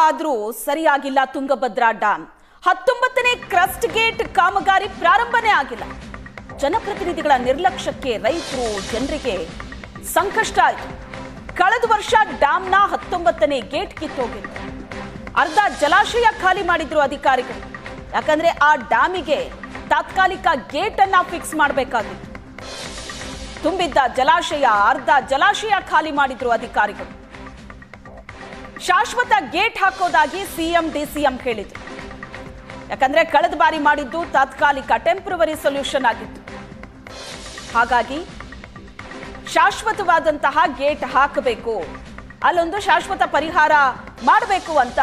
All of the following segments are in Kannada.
ಆದರೂ ಸರಿಯಾಗಿಲ್ಲ ತುಂಗಭದ್ರಾ ಡ್ಯಾಂ. 19ನೇ ಕ್ರಸ್ಟ್ ಗೇಟ್ ಕಾಮಗಾರಿ ಪ್ರಾರಂಭನೇ ಆಗಿಲ್ಲ. ಜನಪ್ರತಿನಿಧಿಗಳ ನಿರ್ಲಕ್ಷ್ಯಕ್ಕೆ ರೈತರು ಜನರಿಗೆ ಸಂಕಷ್ಟ ಆಯಿತು. ಕಳೆದ ವರ್ಷ ಡ್ಯಾಂನ 19ನೇ ಗೇಟ್ ಕಿತ್ತೋಗಿತ್ತು. ಅರ್ಧ ಜಲಾಶಯ ಖಾಲಿ ಮಾಡಿದ್ರು ಅಧಿಕಾರಿಗಳು. ಯಾಕಂದ್ರೆ ಆ ಡ್ಯಾಮಿಗೆ ತಾತ್ಕಾಲಿಕ ಗೇಟ್ ಅನ್ನ ಫಿಕ್ಸ್ ಮಾಡಬೇಕಾಗಿತ್ತು. ತುಂಬಿದ್ದ ಜಲಾಶಯ ಅರ್ಧ ಜಲಾಶಯ ಖಾಲಿ ಮಾಡಿದ್ರು ಅಧಿಕಾರಿಗಳು. ಶಾಶ್ವತ ಗೇಟ್ ಹಾಕೋದಾಗಿ ಸಿಎಂ ಡಿಸಿಎಂ ಹೇಳಿದ್ರು. ಯಾಕಂದ್ರೆ ಕಳೆದ ಬಾರಿ ಮಾಡಿದ್ದು ತಾತ್ಕಾಲಿಕ ಟೆಂಪರರಿ ಸೊಲ್ಯೂಷನ್ ಆಗಿತ್ತು. ಹಾಗಾಗಿ ಶಾಶ್ವತವಾದಂತಹ ಗೇಟ್ ಹಾಕಬೇಕು, ಅಲ್ಲೊಂದು ಶಾಶ್ವತ ಪರಿಹಾರ ಮಾಡಬೇಕು ಅಂತ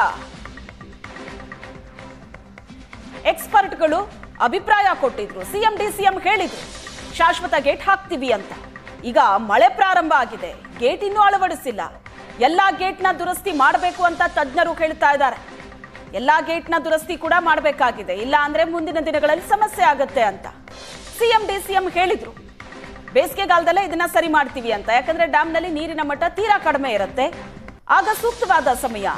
ಎಕ್ಸ್ಪರ್ಟ್ಗಳು ಅಭಿಪ್ರಾಯ ಕೊಟ್ಟಿದ್ರು. ಸಿಎಂ ಡಿಸಿಎಂ ಹೇಳಿದ್ರು ಶಾಶ್ವತ ಗೇಟ್ ಹಾಕ್ತೀವಿ ಅಂತ. ಈಗ ಮಳೆ ಪ್ರಾರಂಭ ಆಗಿದೆ, ಗೇಟ್ ಇನ್ನೂ ಅಳವಡಿಸಿಲ್ಲ. ಎಲ್ಲಾ ಗೇಟ್ನ ದುರಸ್ತಿ ಮಾಡಬೇಕು ಅಂತ ತಜ್ಞರು ಹೇಳ್ತಾ ಇದ್ದಾರೆ. ಎಲ್ಲಾ ಗೇಟ್ನ ದುರಸ್ತಿ ಕೂಡ ಮಾಡಬೇಕಾಗಿದೆ, ಇಲ್ಲ ಅಂದ್ರೆ ಮುಂದಿನ ದಿನಗಳಲ್ಲಿ ಸಮಸ್ಯೆ ಆಗುತ್ತೆ ಅಂತ ಸಿಎಂ ಡಿಸಿಎಂ ಹೇಳಿದ್ರು. ಬೇಸಿಗೆಗಾಲದಲ್ಲೇ ಇದನ್ನ ಸರಿ ಮಾಡ್ತೀವಿ ಅಂತ. ಯಾಕಂದ್ರೆ ಡ್ಯಾಮ್ನಲ್ಲಿ ನೀರಿನ ಮಟ್ಟ ತೀರಾ ಕಡಿಮೆ ಇರುತ್ತೆ. ಆಗ ಸೂಕ್ತವಾದ ಸಮಯ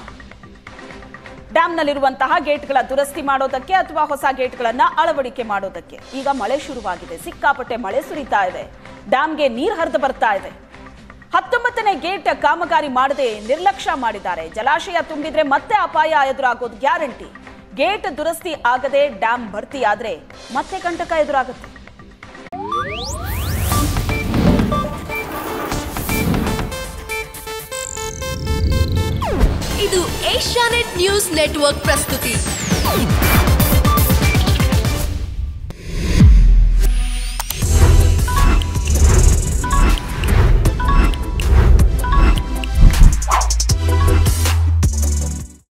ಡ್ಯಾಮ್ನಲ್ಲಿರುವಂತಹ ಗೇಟ್ಗಳ ದುರಸ್ತಿ ಮಾಡೋದಕ್ಕೆ ಅಥವಾ ಹೊಸ ಗೇಟ್ಗಳನ್ನ ಅಳವಡಿಕೆ ಮಾಡೋದಕ್ಕೆ. ಈಗ ಮಳೆ ಶುರುವಾಗಿದೆ, ಸಿಕ್ಕಾಪಟ್ಟೆ ಮಳೆ ಸುರಿತಾ ಇದೆ, ಡ್ಯಾಮ್ಗೆ ನೀರು ಹರಿದು ಬರ್ತಾ ಇದೆ. 19ನೇ ಗೇಟ್ ಕಾಮಗಾರಿ ಮಾಡದೆ ನಿರ್ಲಕ್ಷ್ಯ ಮಾಡಿದ್ದಾರೆ. ಜಲಾಶಯ ತುಂಬಿದ್ರೆ ಮತ್ತೆ ಅಪಾಯ ಎದುರಾಗೋದು ಗ್ಯಾರಂಟಿ. ಗೇಟ್ ದುರಸ್ತಿ ಆಗದೆ ಡ್ಯಾಮ್ ಭರ್ತಿ ಆದ್ರೆ ಮತ್ತೆ ಕಂಟಕ ಎದುರಾಗುತ್ತೆ. ಇದು ಏಷ್ಯಾನೆಟ್ ನ್ಯೂಸ್ ನೆಟ್ವರ್ಕ್ ಪ್ರಸ್ತುತಿ.